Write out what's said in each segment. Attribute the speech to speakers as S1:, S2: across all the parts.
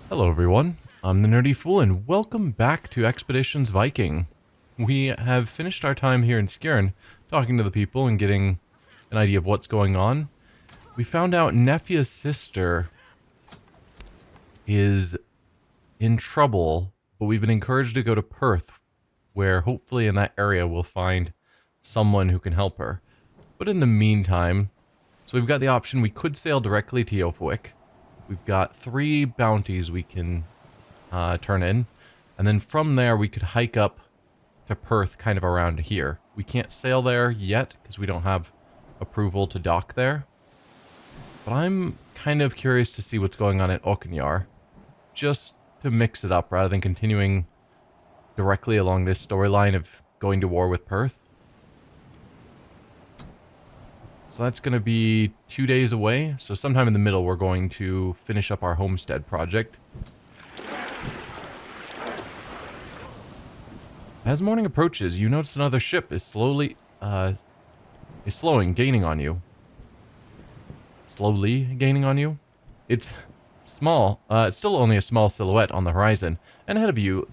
S1: Hello everyone, I'm the Nerdy Fool and welcome back to Expeditions Viking. We have finished our time here in Skjern, talking to the people and getting an idea of what's going on. We found out Nefja's sister is in trouble, but we've been encouraged to go to Perth, where hopefully in that area we'll find someone who can help her. But in the meantime, so we've got the option, we could sail directly to Jofwick. We've got 3 bounties we can turn in, and then from there we could hike up to Perth kind of around here. We can't sail there yet because we don't have approval to dock there, but I'm kind of curious to see what's going on at Orkneyjar, just to mix it up rather than continuing directly along this storyline of going to war with Perth. So that's going to be 2 days away, so sometime in the middle we're going to finish up our homestead project. As morning approaches, you notice another ship is slowing, gaining on you. Slowly gaining on you? It's small, it's still only a small silhouette on the horizon, and ahead of you,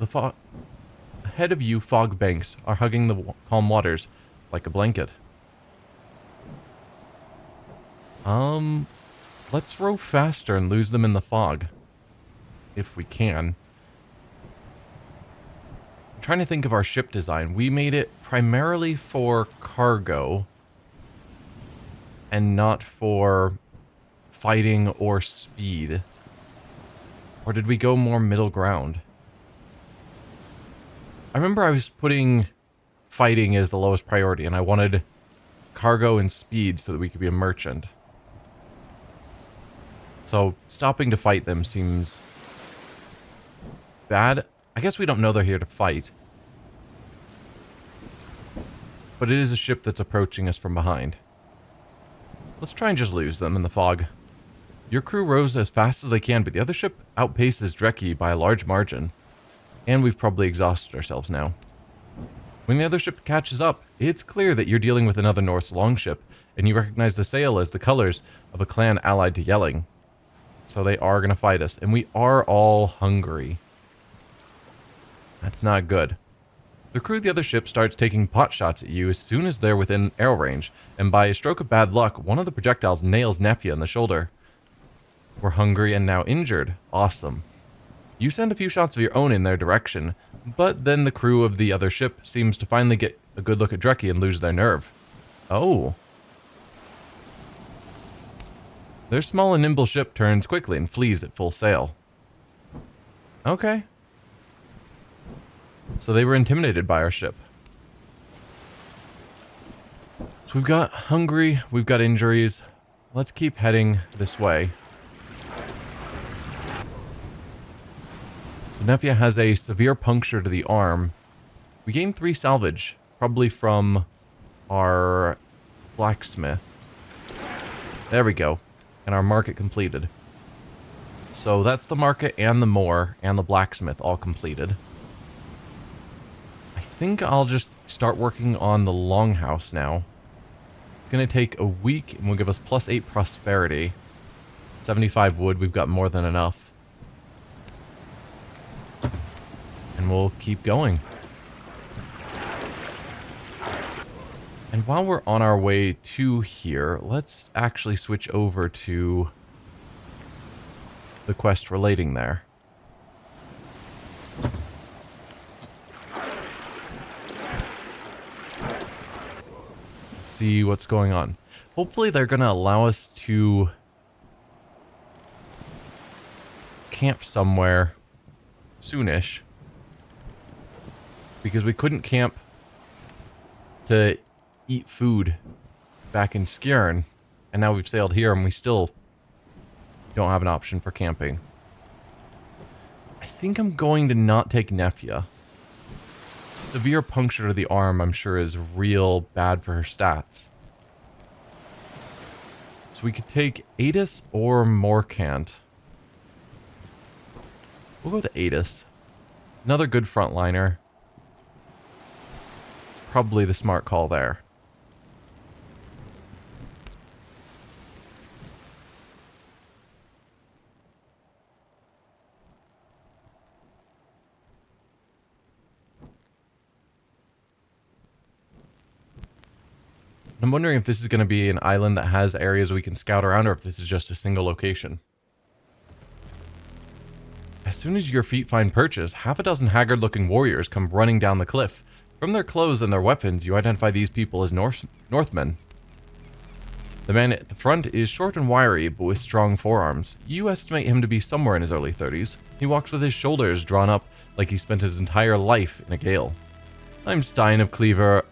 S1: fog banks are hugging the calm waters like a blanket. Let's row faster and lose them in the fog. If we can. I'm trying to think of our ship design. We made it primarily for cargo and not for fighting or speed. Or did we go more middle ground? I remember I was putting fighting as the lowest priority, and I wanted cargo and speed so that we could be a merchant. So stopping to fight them seems bad. I guess we don't know they're here to fight. But it is a ship that's approaching us from behind. Let's try and just lose them in the fog. Your crew rows as fast as they can, but the other ship outpaces Dreki by a large margin. And we've probably exhausted ourselves now. When the other ship catches up, it's clear that you're dealing with another Norse longship, and you recognize the sail as the colors of a clan allied to Yelling. So they are going to fight us, and we are all hungry. That's not good. The crew of the other ship starts taking pot shots at you as soon as they're within arrow range, and by a stroke of bad luck, one of the projectiles nails Nefja in the shoulder. We're hungry and now injured. Awesome. You send a few shots of your own in their direction, but then the crew of the other ship seems to finally get a good look at Dreki and lose their nerve. Oh. Their small and nimble ship turns quickly and flees at full sail. Okay. So they were intimidated by our ship. So we've got hungry, we've got injuries. Let's keep heading this way. So Nefja has a severe puncture to the arm. We gained 3 salvage, probably from our blacksmith. There we go. And our market completed. So that's the market and the moor and the blacksmith all completed. I think I'll just start working on the longhouse now. It's going to take a week and will give us +8 prosperity. 75 wood, we've got more than enough. And we'll keep going. And while we're on our way to here, let's actually switch over to the quest relating there. See what's going on. Hopefully they're going to allow us to camp somewhere soonish. Because we couldn't camp to eat food back in Skjern, and now we've sailed here and we still don't have an option for camping. I think I'm going to not take Nefja. Severe puncture to the arm, I'm sure, is real bad for her stats. So we could take Adis or Morkant. We'll go with Adis. Another good frontliner. It's probably the smart call there. I'm wondering if this is going to be an island that has areas we can scout around, or if this is just a single location. As soon as your feet find purchase, half a dozen haggard-looking warriors come running down the cliff. From their clothes and their weapons, you identify these people as Northmen. The man at the front is short and wiry, but with strong forearms. You estimate him to be somewhere in his early 30s. He walks with his shoulders drawn up like he spent his entire life in a gale. I'm Stein the Cleaver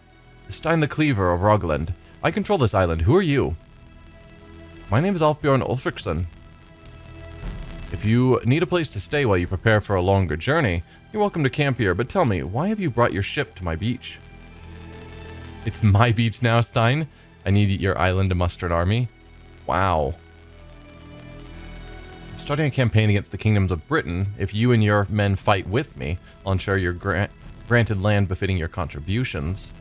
S1: of Rogland. I control this island. Who are you? My name is Alfbjorn Ulfriksson. If you need a place to stay while you prepare for a longer journey, you're welcome to camp here, but tell me, why have you brought your ship to my beach? It's my beach now, Stein. I need your island to muster an army. Wow. I'm starting a campaign against the kingdoms of Britain. If you and your men fight with me, I'll ensure your granted land befitting your contributions.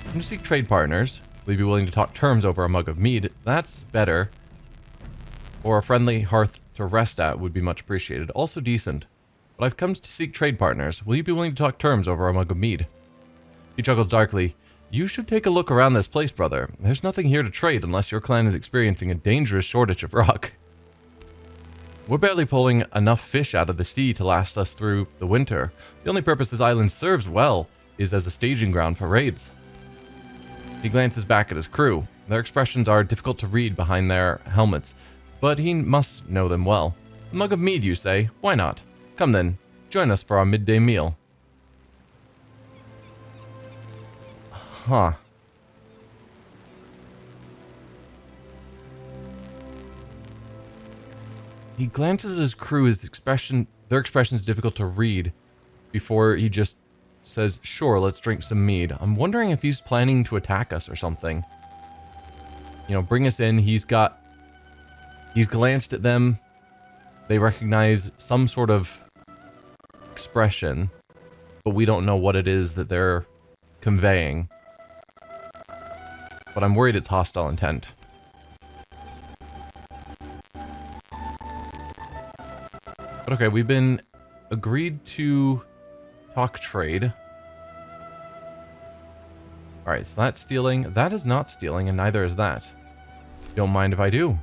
S1: I'm going to seek trade partners. Will you be willing to talk terms over a mug of mead? That's better. Or a friendly hearth to rest at would be much appreciated. Also decent. But I've come to seek trade partners. Will you be willing to talk terms over a mug of mead? He chuckles darkly. You should take a look around this place, brother. There's nothing here to trade unless your clan is experiencing a dangerous shortage of rock. We're barely pulling enough fish out of the sea to last us through the winter. The only purpose this island serves well is as a staging ground for raids. He glances back at his crew. Their expressions are difficult to read behind their helmets, but he must know them well. A mug of mead, you say? Why not? Come then, join us for our midday meal. Huh. He glances at his crew, their expression is difficult to read, before he just says, sure, let's drink some mead. I'm wondering if he's planning to attack us or something. You know, bring us in. He's glanced at them. They recognize some sort of expression, but we don't know what it is that they're conveying. But I'm worried it's hostile intent. But okay, we've been agreed to talk trade. Alright, so that's stealing. That is not stealing, and neither is that. Don't mind if I do.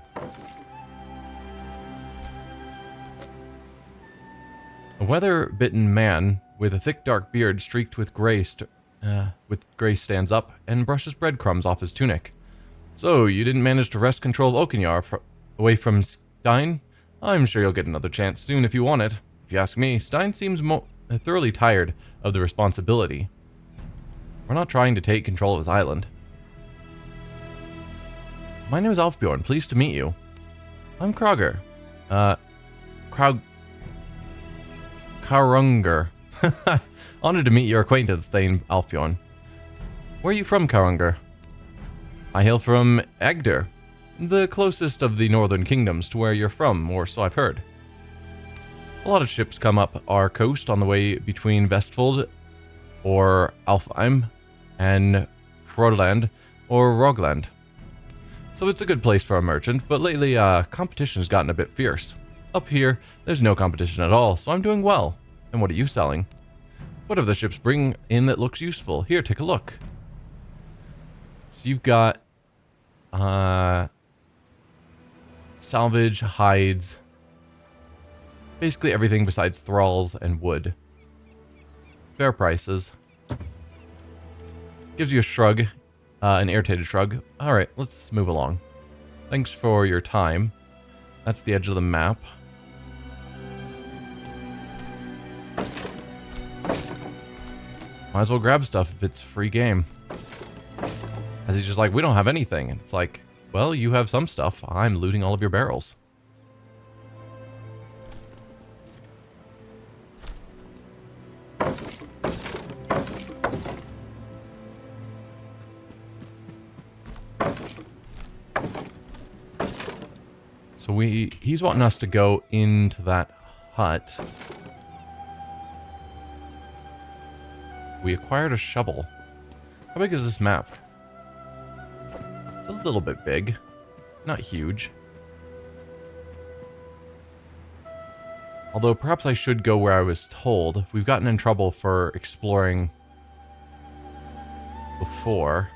S1: A weather-bitten man with a thick dark beard streaked with gray stands up and brushes breadcrumbs off his tunic. So, you didn't manage to wrest control of Orkneyjar away from Stein? I'm sure you'll get another chance soon if you want it. If you ask me, Stein seems thoroughly tired of the responsibility. We're not trying to take control of his island. My name is Alfbjorn. Pleased to meet you. I'm Krauger. Karunger. Honored to meet your acquaintance, Thane Alfbjorn. Where are you from, Karunger? I hail from Agder, the closest of the northern kingdoms to where you're from, or so I've heard. A lot of ships come up our coast on the way between Vestfold, or Alfheim, and Frodeland, or Rogland. So it's a good place for a merchant, but lately, competition has gotten a bit fierce. Up here, there's no competition at all, so I'm doing well. And what are you selling? Whatever the ships bring in that looks useful. Here, take a look. So you've got, salvage, hides, basically everything besides thralls and wood. Fair prices. Gives you a shrug, an irritated shrug. Alright, let's move along. Thanks for your time. That's the edge of the map. Might as well grab stuff if it's free game. As he's just like, we don't have anything. And it's like, well, you have some stuff. I'm looting all of your barrels. So he's wanting us to go into that hut. We acquired a shovel. How big is this map? It's a little bit big. Not huge. Although perhaps I should go where I was told. We've gotten in trouble for exploring before.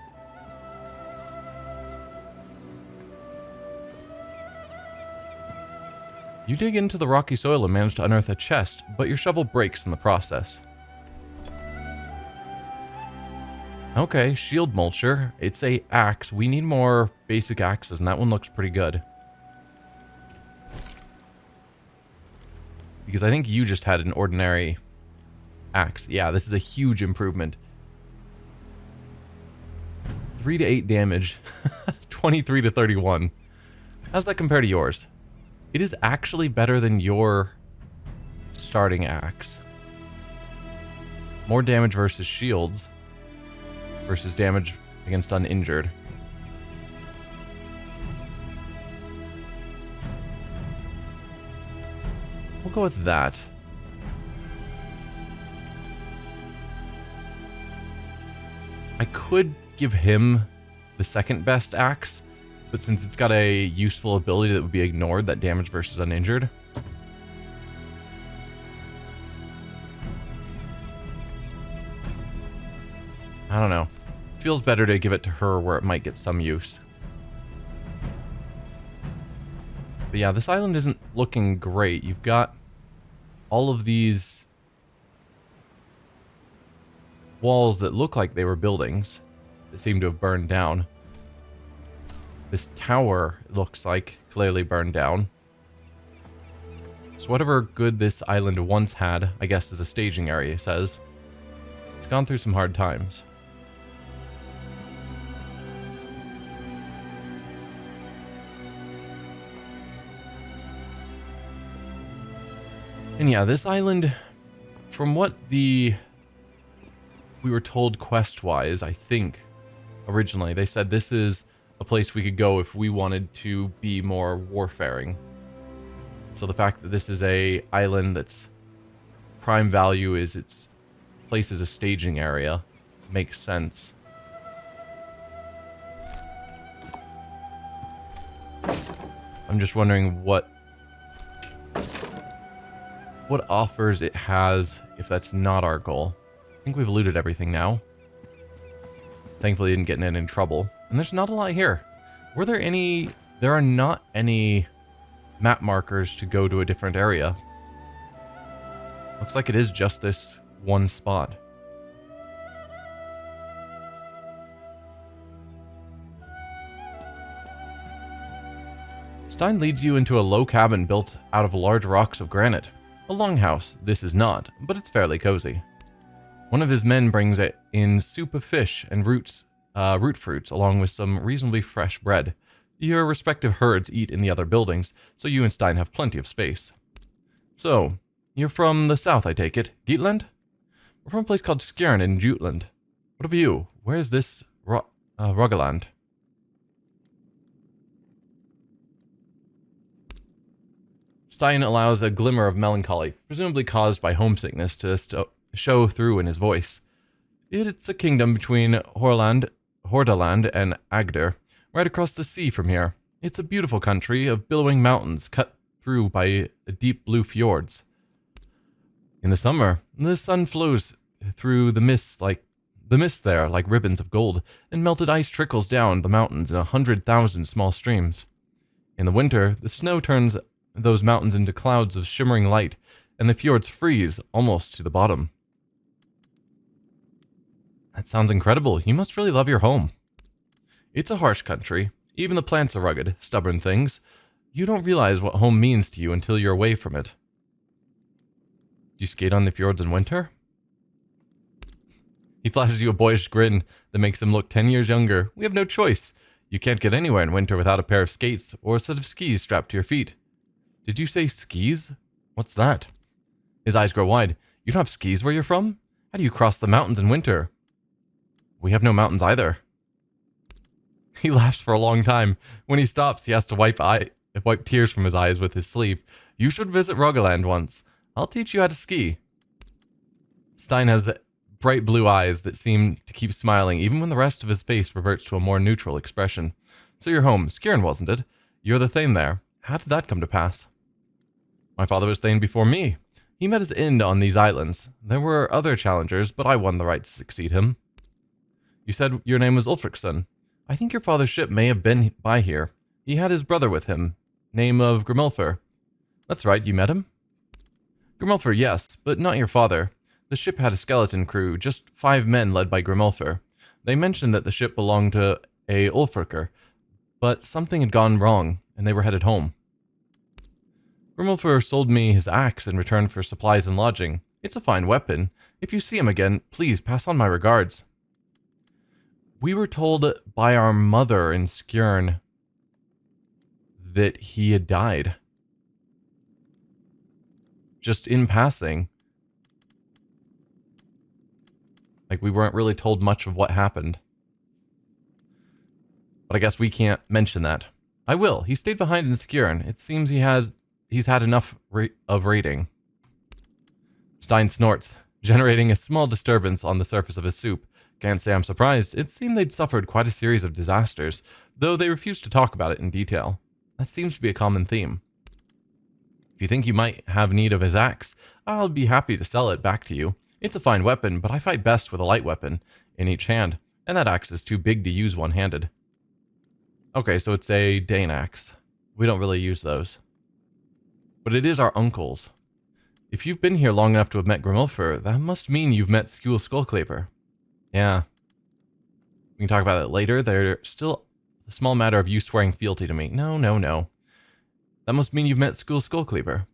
S1: You dig into the rocky soil and manage to unearth a chest, but your shovel breaks in the process. Okay, shield mulcher. It's a axe. We need more basic axes, and that one looks pretty good. Because I think you just had an ordinary axe. Yeah, this is a huge improvement. 3 to 8 damage. 23 to 31. How's that compare to yours? It is actually better than your starting axe. More damage versus shields. Versus damage against uninjured. We'll go with that. I could give him the second best axe, but since it's got a useful ability that would be ignored, that damage versus uninjured. I don't know. Feels better to give it to her where it might get some use. But yeah, this island isn't looking great. You've got all of these walls that look like they were buildings that seem to have burned down. This tower looks like clearly burned down. So whatever good this island once had, I guess is a staging area, says. It's gone through some hard times. And yeah, this island, from what we were told quest-wise, I think, originally, they said this is a place we could go if we wanted to be more warfaring. So the fact that this is a island that's prime value is its place as a staging area makes sense. I'm just wondering what offers it has if that's not our goal. I think we've looted everything now. Thankfully didn't get in any trouble. And there's not a lot here. Were there any... There are not any map markers to go to a different area. Looks like it is just this one spot. Stein leads you into a low cabin built out of large rocks of granite. A longhouse, this is not, but it's fairly cozy. One of his men brings in soup of fish and root fruits, along with some reasonably fresh bread. Your respective herds eat in the other buildings, so you and Stein have plenty of space. So, you're from the south, I take it. Geatland? We're from a place called Skjern in Jutland. What about you? Where is this Rogaland? Stein allows a glimmer of melancholy, presumably caused by homesickness, to show through in his voice. It's a kingdom between Hordaland and Agder, right across the sea from here. It's a beautiful country of billowing mountains cut through by deep blue fjords. In the summer, the sun flows through the mist there like ribbons of gold, and melted ice trickles down the mountains in 100,000 small streams. In the winter, the snow turns those mountains into clouds of shimmering light, and the fjords freeze almost to the bottom. That sounds incredible. You must really love your home. It's a harsh country. Even the plants are rugged, stubborn things. You don't realize what home means to you until you're away from it. Do you skate on the fjords in winter? He flashes you a boyish grin that makes him look 10 years younger. We have no choice. You can't get anywhere in winter without a pair of skates or a set of skis strapped to your feet. Did you say skis? What's that? His eyes grow wide. You don't have skis where you're from? How do you cross the mountains in winter? We have no mountains either. He laughs for a long time. When he stops, he has to wipe tears from his eyes with his sleeve. You should visit Rogaland once. I'll teach you how to ski. Stein has bright blue eyes that seem to keep smiling even when the rest of his face reverts to a more neutral expression. So you're home. Skjern, wasn't it? You're the Thane there. How did that come to pass? My father was Thane before me. He met his end on these islands. There were other challengers, but I won the right to succeed him. You said your name was Ulfricsson. I think your father's ship may have been by here. He had his brother with him, name of Grimulfer. That's right, you met him? Grimulfer, yes, but not your father. The ship had a skeleton crew, just 5 men led by Grimulfer. They mentioned that the ship belonged to a Ulfriker, but something had gone wrong, and they were headed home. Grimulfer sold me his axe in return for supplies and lodging. It's a fine weapon. If you see him again, please pass on my regards. We were told by our mother in Skjern that he had died. Just in passing. Like, we weren't really told much of what happened. But I guess we can't mention that. I will. He stayed behind in Skjern. It seems he's had enough of raiding. Stein snorts, generating a small disturbance on the surface of his soup. Can't say I'm surprised. It seemed they'd suffered quite a series of disasters, though they refused to talk about it in detail. That seems to be a common theme. If you think you might have need of his axe, I'll be happy to sell it back to you. It's a fine weapon, but I fight best with a light weapon in each hand, and that axe is too big to use one-handed. Okay, so it's a Dane axe. We don't really use those. But it is our uncle's. If you've been here long enough to have met Grimulfer, that must mean you've met Skule Skullclaver. Yeah. We can talk about it later. There's still a small matter of you swearing fealty to me. No. That must mean you've met Skule Skullclaver.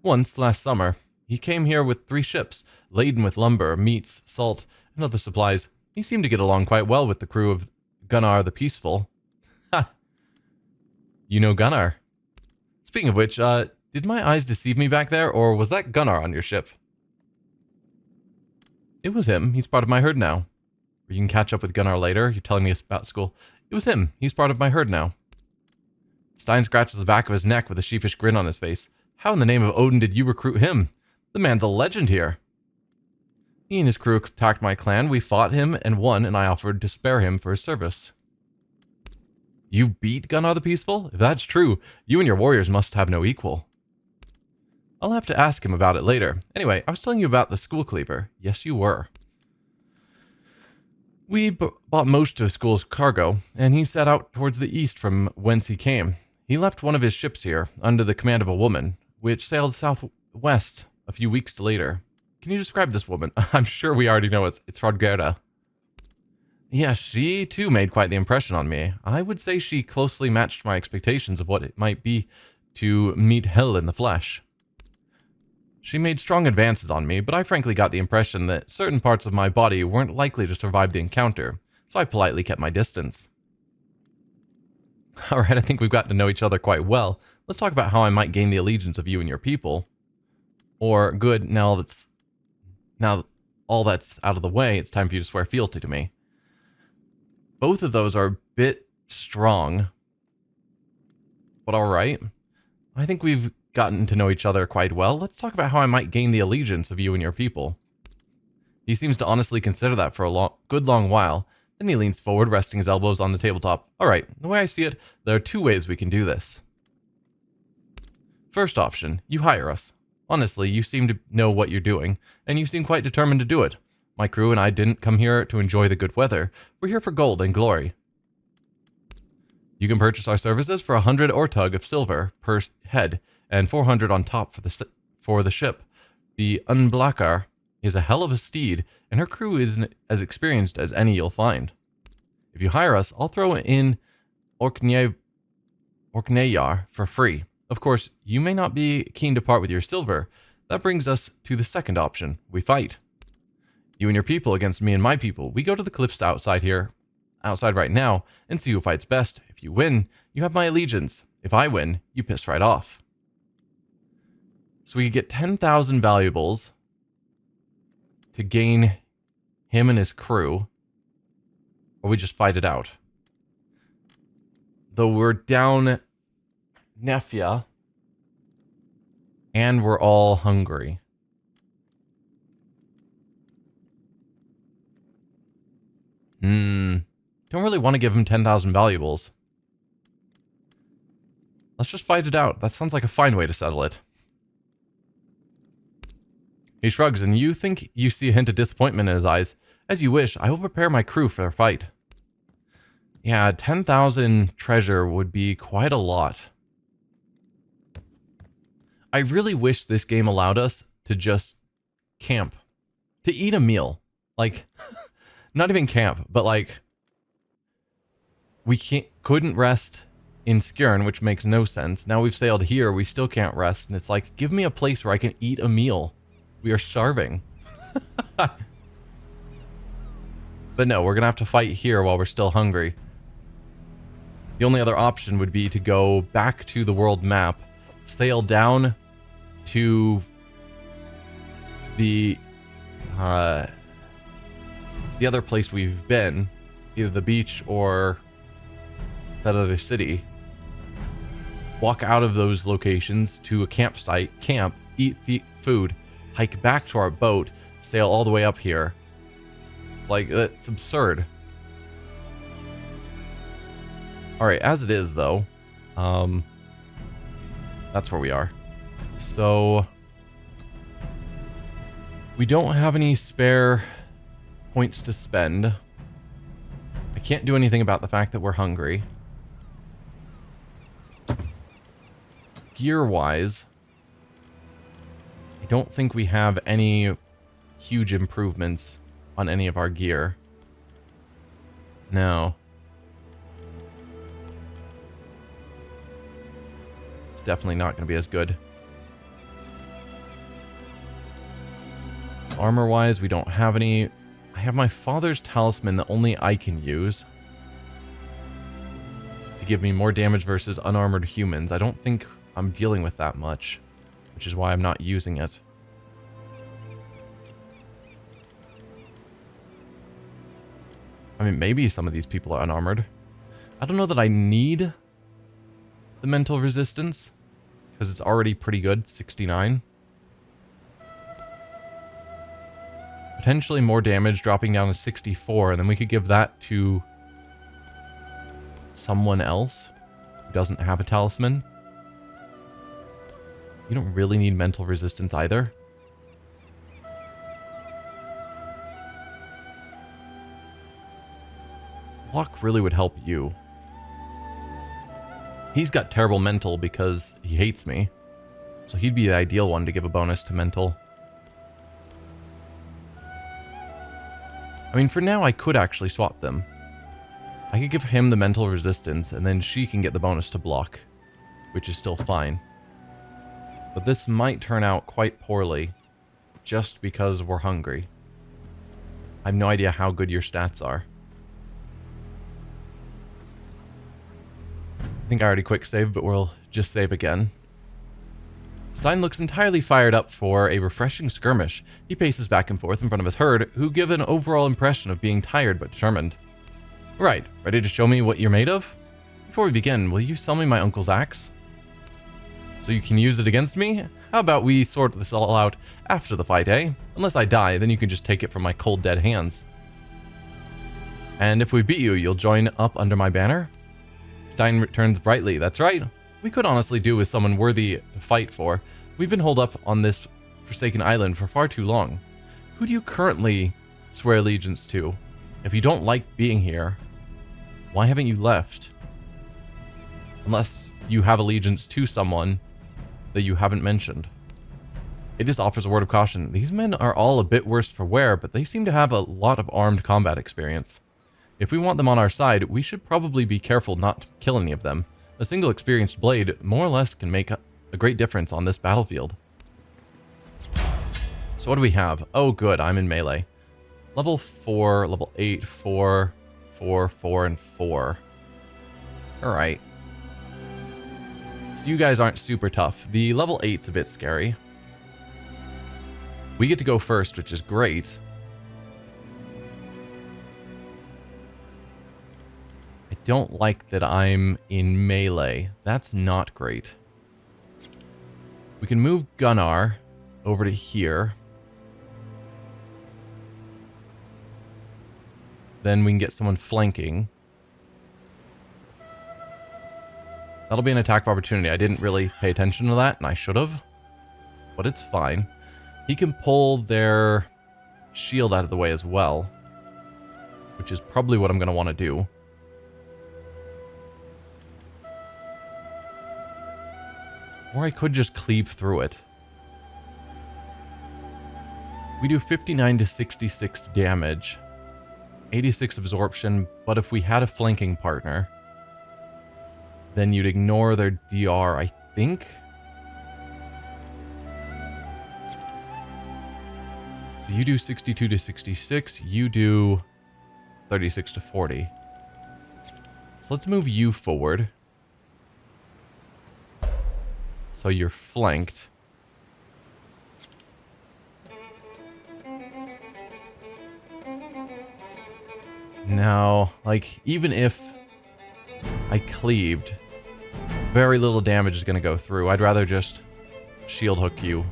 S1: Once, last summer, he came here with 3 ships, laden with lumber, meats, salt, and other supplies. He seemed to get along quite well with the crew of Gunnar the Peaceful. Ha! You know Gunnar. Speaking of which, did my eyes deceive me back there, or was that Gunnar on your ship? It was him. He's part of my herd now. You can catch up with Gunnar later. You're telling me about school. It was him. He's part of my herd now. Stein scratches the back of his neck with a sheepish grin on his face. How in the name of Odin did you recruit him? The man's a legend here. He and his crew attacked my clan. We fought him and won, and I offered to spare him for his service. You beat Gunnar the Peaceful? If that's true, you and your warriors must have no equal. I'll have to ask him about it later. Anyway, I was telling you about the Skullclaver. Yes, you were. We bought most of Skull's cargo, and he set out towards the east from whence he came. He left one of his ships here, under the command of a woman, which sailed southwest a few weeks later. Can you describe this woman? I'm sure we already know it's Rodgerda. Yes, she too made quite the impression on me. I would say she closely matched my expectations of what it might be to meet hell in the flesh. She made strong advances on me, but I frankly got the impression that certain parts of my body weren't likely to survive the encounter, so I politely kept my distance. Alright, I think we've gotten to know each other quite well. Let's talk about how I might gain the allegiance of you and your people. Or, good, now all that's out of the way, it's time for you to swear fealty to me. Both of those are a bit strong, but alright. I think we've gotten to know each other quite well. Let's talk about how I might gain the allegiance of you and your people. He seems to honestly consider that for a good long while. Then he leans forward, resting his elbows on the tabletop. Alright, the way I see it, there are 2 ways we can do this. First option, you hire us. Honestly, you seem to know what you're doing, and you seem quite determined to do it. My crew and I didn't come here to enjoy the good weather. We're here for gold and glory. You can purchase our services for 100 ortug of silver per head, and 400 on top for the ship. The Unblackar is a hell of a steed, and her crew is as experienced as any you'll find. If you hire us, I'll throw in Orkneyjar for free. Of course, you may not be keen to part with your silver. That brings us to the second option. We fight. You and your people against me and my people. We go to the cliffs outside right now, and see who fights best. If you win, you have my allegiance. If I win, you piss right off. So we get 10,000 valuables to gain him and his crew, or we just fight it out. Though we're down Nefja, and we're all hungry. Don't really want to give him 10,000 valuables. Let's just fight it out. That sounds like a fine way to settle it. He shrugs, and you think you see a hint of disappointment in his eyes. As you wish, I will prepare my crew for a fight. Yeah, 10,000 treasure would be quite a lot. I really wish this game allowed us to just camp, to eat a meal. Like, not even camp, but like, we couldn't rest in Skjern, which makes no sense. Now we've sailed here, we still can't rest, and it's like, give me a place where I can eat a meal. We are starving. But no, we're gonna have to fight here while we're still hungry. The only other option would be to go back to the world map, sail down to the other place we've been, either the beach or that other city. Walk out of those locations to a campsite, camp, eat food, hike back to our boat, sail all the way up here. It's like, it's absurd. Alright, as it is though, that's where we are. So, we don't have any spare points to spend. I can't do anything about the fact that we're hungry. Gear-wise, I don't think we have any huge improvements on any of our gear. No. It's definitely not going to be as good. Armor-wise, we don't have any. I have my father's talisman that only I can use to give me more damage versus unarmored humans. I don't think I'm dealing with that much, which is why I'm not using it. I mean, maybe some of these people are unarmored. I don't know that I need the mental resistance, because it's already pretty good, 69. Potentially more damage, dropping down to 64, and then we could give that to someone else who doesn't have a talisman. You don't really need mental resistance either. Luck really would help you. He's got terrible mental because he hates me. So he'd be the ideal one to give a bonus to mental. I mean, for now I could actually swap them. I could give him the mental resistance and then she can get the bonus to block, which is still fine. But this might turn out quite poorly just because we're hungry. I have no idea how good your stats are. I think I already quick saved, but we'll just save again. Stein looks entirely fired up for a refreshing skirmish. He paces back and forth in front of his herd, who give an overall impression of being tired but determined. Right, ready to show me what you're made of? Before we begin, will you sell me my uncle's axe? So you can use it against me? How about we sort this all out after the fight, eh? Unless I die, then you can just take it from my cold dead hands. And if we beat you, you'll join up under my banner? Stein returns brightly. That's right. We could honestly do with someone worthy to fight for. We've been holed up on this forsaken island for far too long. Who do you currently swear allegiance to? If you don't like being here, why haven't you left? Unless you have allegiance to someone that you haven't mentioned. It just offers a word of caution. These men are all a bit worse for wear, but they seem to have a lot of armed combat experience. If we want them on our side, we should probably be careful not to kill any of them. A single experienced blade more or less can make a great difference on this battlefield. So what do we have? Oh good, I'm in melee. Level 4, level 8, 4, 4, 4, and 4. Alright. So you guys aren't super tough. The level 8's a bit scary. We get to go first, which is great. I don't like that I'm in melee. That's not great. We can move Gunnar over to here. Then we can get someone flanking. That'll be an attack of opportunity. I didn't really pay attention to that, and I should have. But it's fine. He can pull their shield out of the way as well, which is probably what I'm going to want to do. Or I could just cleave through it. We do 59 to 66 damage. 86 absorption, but if we had a flanking partner, then you'd ignore their DR, I think? So you do 62 to 66, you do 36 to 40. So let's move you forward. So you're flanked. Now, like, even if I cleaved, very little damage is going to go through. I'd rather just shield hook you.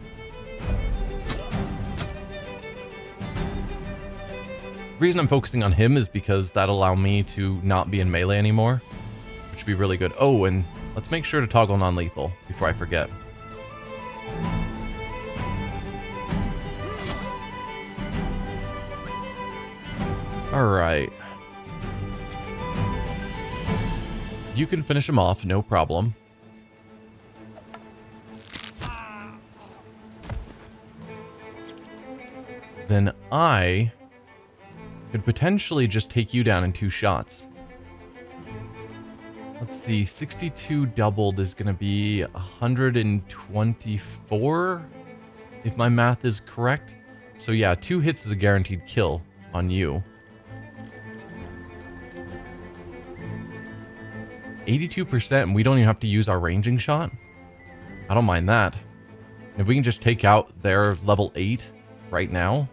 S1: The reason I'm focusing on him is because that'll allow me to not be in melee anymore, which would be really good. Oh, and let's make sure to toggle non-lethal before I forget. Alright. You can finish him off, no problem. Then I could potentially just take you down in 2 shots. Let's see, 62 doubled is going to be 124, if my math is correct. So yeah, 2 hits is a guaranteed kill on you. 82%, and we don't even have to use our ranging shot. I don't mind that. If we can just take out their level 8 right now,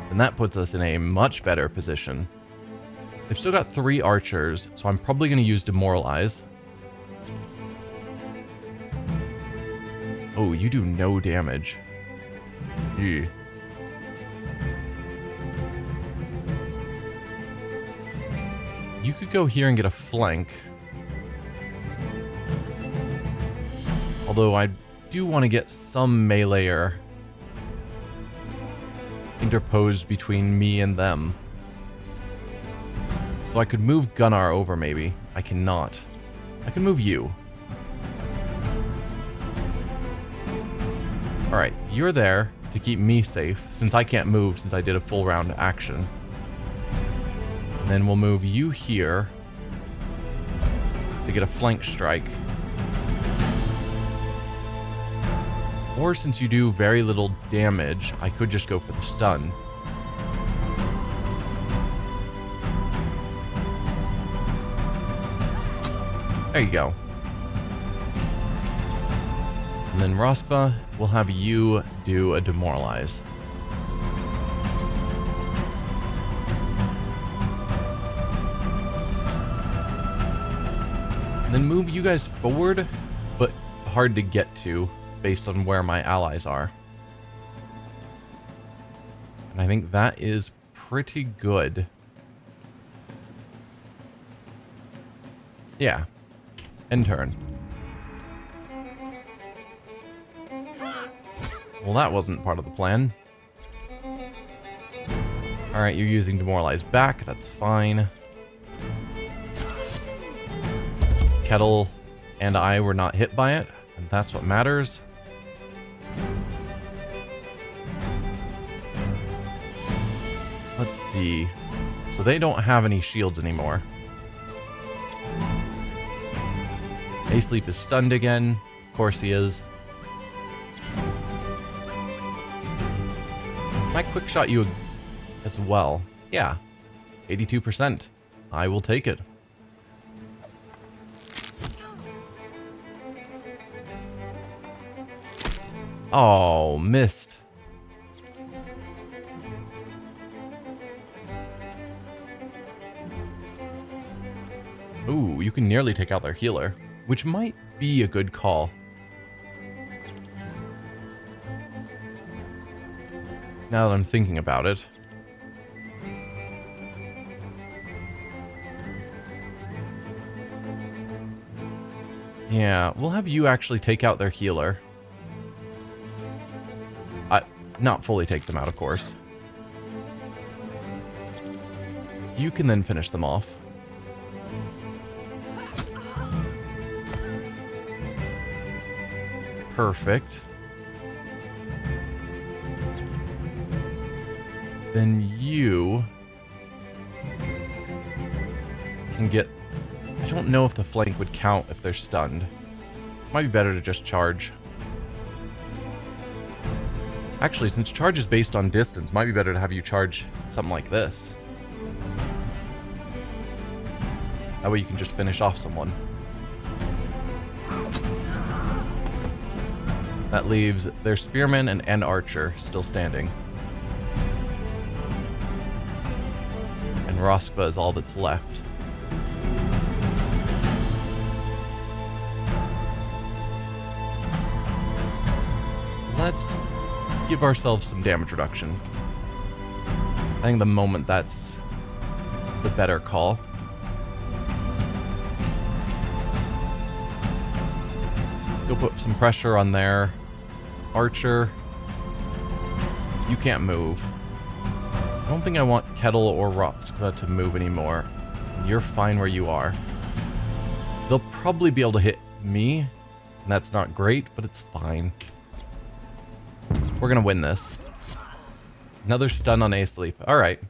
S1: then that puts us in a much better position. They've still got 3 archers, so I'm probably going to use Demoralize. Oh, you do no damage. Ew. You could go here and get a flank. Although I do want to get some meleeer interposed between me and them. So I could move Gunnar over, maybe. I cannot. I can move you. Alright, you're there to keep me safe, since I can't move since I did a full round action. And then we'll move you here to get a flank strike. Or since you do very little damage, I could just go for the stun. There you go. And then Roskva, we'll have you do a Demoralize. And then move you guys forward, but hard to get to based on where my allies are. And I think that is pretty good. Yeah. End turn. Well, that wasn't part of the plan. Alright, you're using Demoralize back. That's fine. Kettle and I were not hit by it, and that's what matters. Let's see. So they don't have any shields anymore. A-Sleep is stunned again. Of course he is. Can I quick shot you as well? Yeah. 82%. I will take it. Oh, missed. Ooh, you can nearly take out their healer, which might be a good call. Now that I'm thinking about it. Yeah, we'll have you actually take out their healer. Not fully take them out, of course. You can then finish them off. Perfect. Then you can get... I don't know if the flank would count if they're stunned. Might be better to just charge. Actually, since charge is based on distance, might be better to have you charge something like this. That way you can just finish off someone. That leaves their spearman and an archer still standing. And Roskva is all that's left. Let's give ourselves some damage reduction. I think the moment that's the better call. You'll put some pressure on their archer. You can't move. I don't think I want Kettle or Roskva to move anymore. You're fine where you are. They'll probably be able to hit me, and that's not great, but it's fine. We're gonna win this. Another stun on Aesleaf. Alright.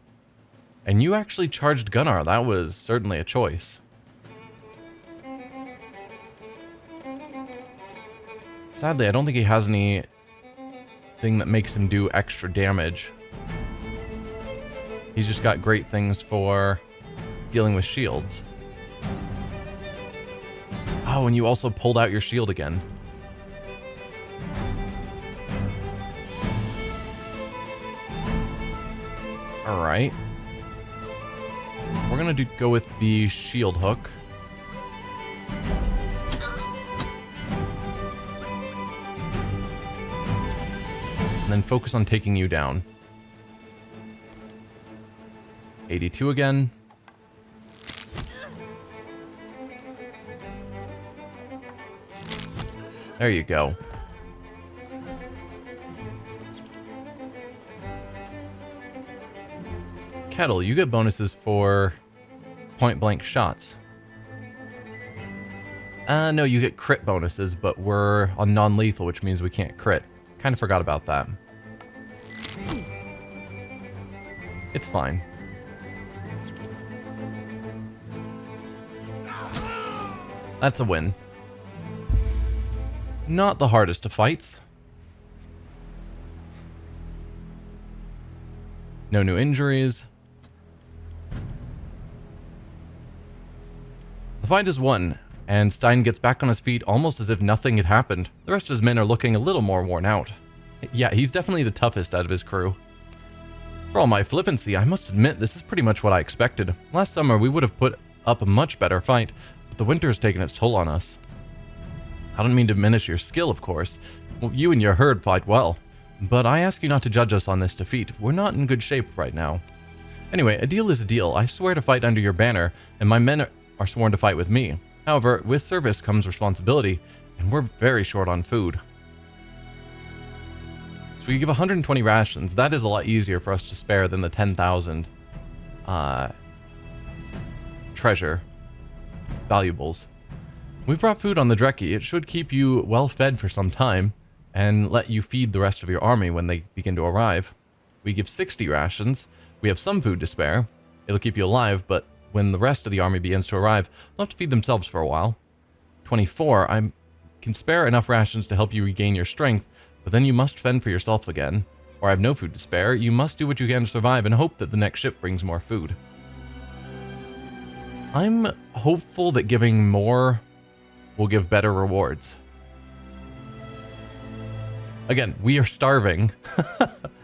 S1: And you actually charged Gunnar. That was certainly a choice. Sadly, I don't think he has anything that makes him do extra damage. He's just got great things for dealing with shields. Oh, and you also pulled out your shield again. Alright. We're gonna go with the shield hook. And then focus on taking you down. 82 again. There you go. Kettle, you get bonuses for point-blank shots. No, you get crit bonuses, but we're on non-lethal, which means we can't crit. Kind of forgot about that. It's fine. That's a win. Not the hardest of fights. No new injuries. The fight is won, and Stein gets back on his feet almost as if nothing had happened. The rest of his men are looking a little more worn out. Yeah, he's definitely the toughest out of his crew. For all my flippancy, I must admit this is pretty much what I expected. Last summer we would have put up a much better fight, but the winter has taken its toll on us. I don't mean to diminish your skill, of course. Well, you and your herd fight well, but I ask you not to judge us on this defeat. We're not in good shape right now. Anyway, a deal is a deal. I swear to fight under your banner, and my men are sworn to fight with me. However, with service comes responsibility, and we're very short on food. So we give 120 rations. That is a lot easier for us to spare than the 10,000 treasure valuables. We've brought food on the Drekki. It should keep you well fed for some time and let you feed the rest of your army when they begin to arrive. We give 60 rations. We have some food to spare. It'll keep you alive, but when the rest of the army begins to arrive, they'll have to feed themselves for a while. 24, I can spare enough rations to help you regain your strength, but then you must fend for yourself again. Or I have no food to spare. You must do what you can to survive and hope that the next ship brings more food. I'm hopeful that giving more will give better rewards. Again, we are starving,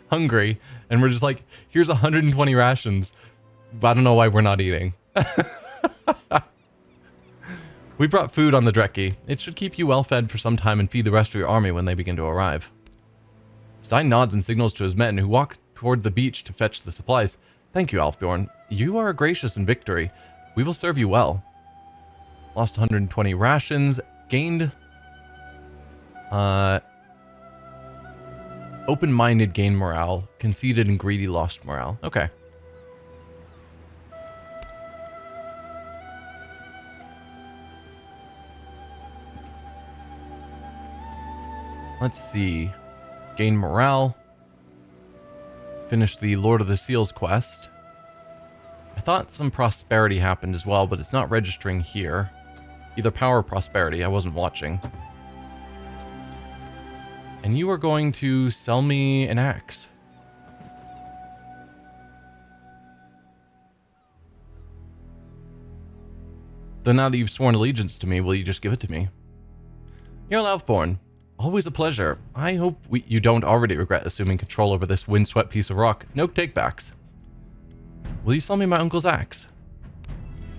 S1: hungry, and we're just like, here's 120 rations. I don't know why we're not eating. We brought food on the Drekki. It should keep you well fed for some time and feed the rest of your army when they begin to arrive. Stein nods and signals to his men, who walk toward the beach to fetch the supplies. Thank you, Alfbjorn. You are gracious in victory. We will serve you well. Lost 120 rations. Gained... Open-minded gained morale. Conceited and greedy lost morale. Okay. Let's see. Gain morale. Finish the Lord of the Seals quest. I thought some prosperity happened as well, but it's not registering here. Either power or prosperity, I wasn't watching. And you are going to sell me an axe. Then now that you've sworn allegiance to me, will you just give it to me? Jarl Alfborn, always a pleasure. I hope you don't already regret assuming control over this windswept piece of rock. No takebacks. Will you sell me my uncle's axe?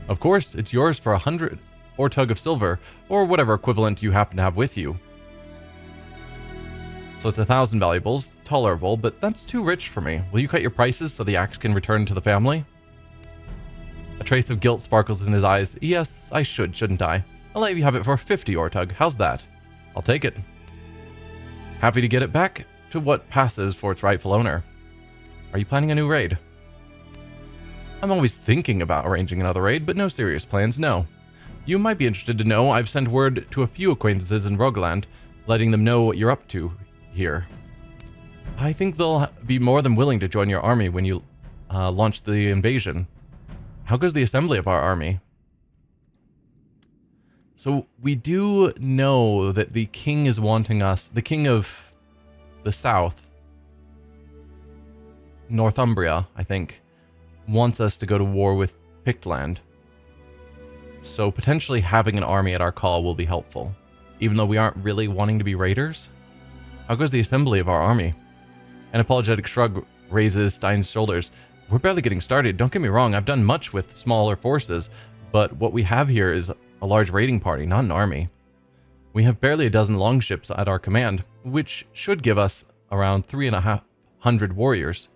S1: Of course, it's yours for 100 ortug of silver, or whatever equivalent you happen to have with you. So it's 1,000 valuables, tolerable, but that's too rich for me. Will you cut your prices so the axe can return to the family? A trace of guilt sparkles in his eyes. Yes, I should, shouldn't I? I'll let you have it for 50 ortug. How's that? I'll take it. Happy to get it back to what passes for its rightful owner. Are you planning a new raid? I'm always thinking about arranging another raid, but no serious plans, no. You might be interested to know I've sent word to a few acquaintances in Rogaland, letting them know what you're up to here. I think they'll be more than willing to join your army when you launch the invasion. How goes the assembly of our army? So we do know that the king is wanting us, the king of the south, Northumbria, I think, wants us to go to war with Pictland. So potentially having an army at our call will be helpful, even though we aren't really wanting to be raiders. How goes the assembly of our army? An apologetic shrug raises Stein's shoulders. We're barely getting started. Don't get me wrong, I've done much with smaller forces, but what we have here is a large raiding party, not an army. We have barely a dozen longships at our command, which should give us around 350 warriors.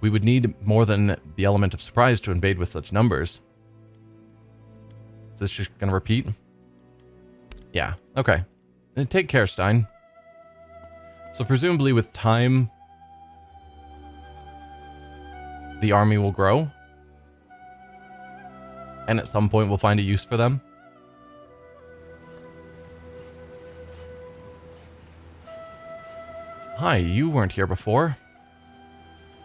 S1: We would need more than the element of surprise to invade with such numbers. Is this just going to repeat? Yeah, okay. Take care, Stein. So presumably with time, the army will grow. And at some point we'll find a use for them. Hi, you weren't here before.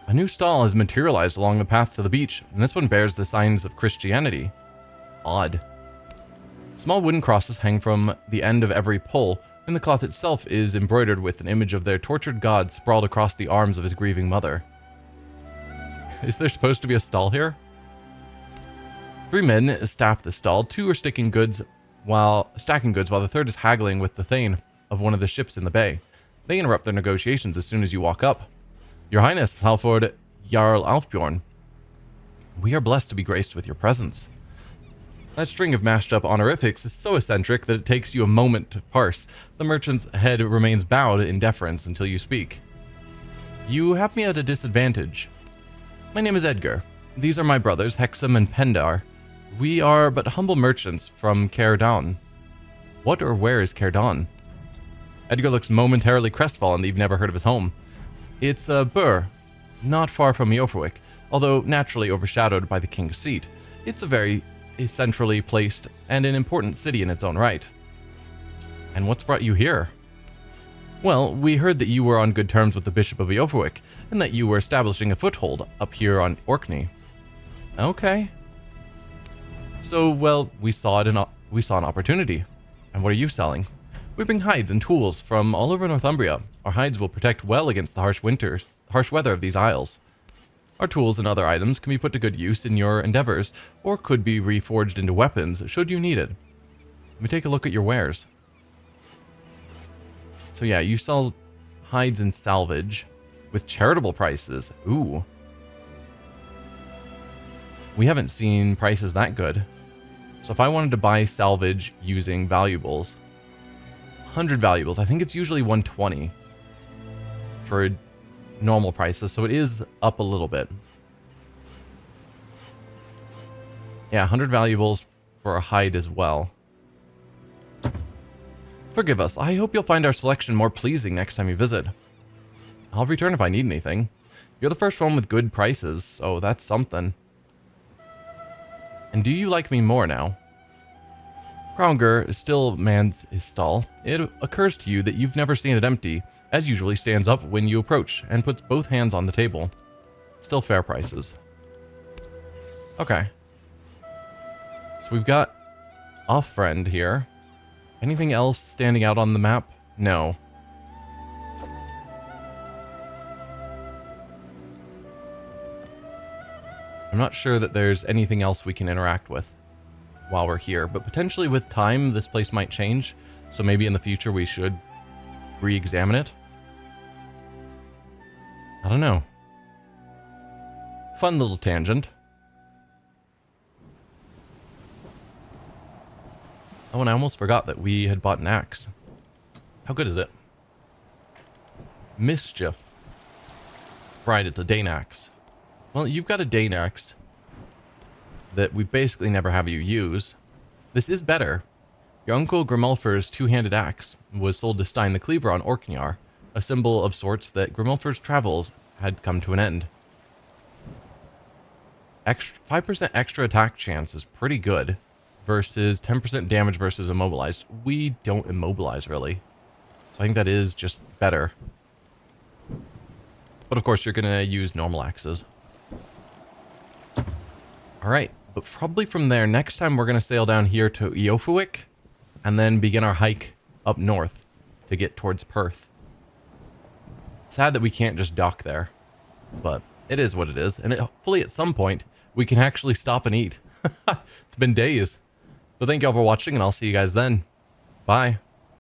S1: A new stall has materialized along the path to the beach, and this one bears the signs of Christianity. Odd. Small wooden crosses hang from the end of every pole, and the cloth itself is embroidered with an image of their tortured god sprawled across the arms of his grieving mother. Is there supposed to be a stall here? 3 men staff the stall. 2 are stacking goods while the third is haggling with the thane of one of the ships in the bay. They interrupt their negotiations as soon as you walk up. Your Highness, Halford Jarl Alfbjorn, we are blessed to be graced with your presence. That string of mashed up honorifics is so eccentric that it takes you a moment to parse. The merchant's head remains bowed in deference until you speak. You have me at a disadvantage. My name is Edgar. These are my brothers, Hexam and Pendar. We are but humble merchants from Caerdawn. What or where is Caerdawn? Edgar looks momentarily crestfallen that you've never heard of his home. It's a Bur, not far from Iofurwyck, although naturally overshadowed by the king's seat. It's a very centrally placed and an important city in its own right. And what's brought you here? Well, we heard that you were on good terms with the Bishop of Iofurwyck, and that you were establishing a foothold up here on Orkney. Okay. So, well, we saw an opportunity. And what are you selling? We bring hides and tools from all over Northumbria. Our hides will protect well against the harsh weather of these isles. Our tools and other items can be put to good use in your endeavors, or could be reforged into weapons should you need it. Let me take a look at your wares. So yeah, you sell hides and salvage with charitable prices. Ooh. We haven't seen prices that good. So if I wanted to buy salvage using valuables, 100 valuables, I think it's usually 120 for normal prices, so it is up a little bit. Yeah, 100 valuables for a hide as well. Forgive us, I hope you'll find our selection more pleasing next time you visit. I'll return if I need anything. You're the first one with good prices, so that's something. And do you like me more now? Kronger still mans his stall. It occurs to you that you've never seen it empty, as usually stands up when you approach and puts both hands on the table. Still fair prices. Okay. So we've got a friend here. Anything else standing out on the map? No. I'm not sure that there's anything else we can interact with while we're here, but potentially with time, this place might change. So maybe in the future we should re-examine it. I don't know. Fun little tangent. Oh, and I almost forgot that we had bought an axe. How good is it? Mischief. Right, it's a Dane axe. Well, you've got a Dane axe that we basically never have you use. This is better. Your uncle Grimulfur's two-handed axe was sold to Stein the Cleaver on Orkneyjar, a symbol of sorts that Grimulfur's travels had come to an end. 5% extra attack chance is pretty good versus 10% damage versus immobilized. We don't immobilize, really. So I think that is just better. But of course, you're going to use normal axes. Alright, but probably from there, next time we're going to sail down here to Eofuik and then begin our hike up north to get towards Perth. Sad that we can't just dock there, but it is what it is. And hopefully at some point, we can actually stop and eat. It's been days. But thank you all for watching, and I'll see you guys then. Bye.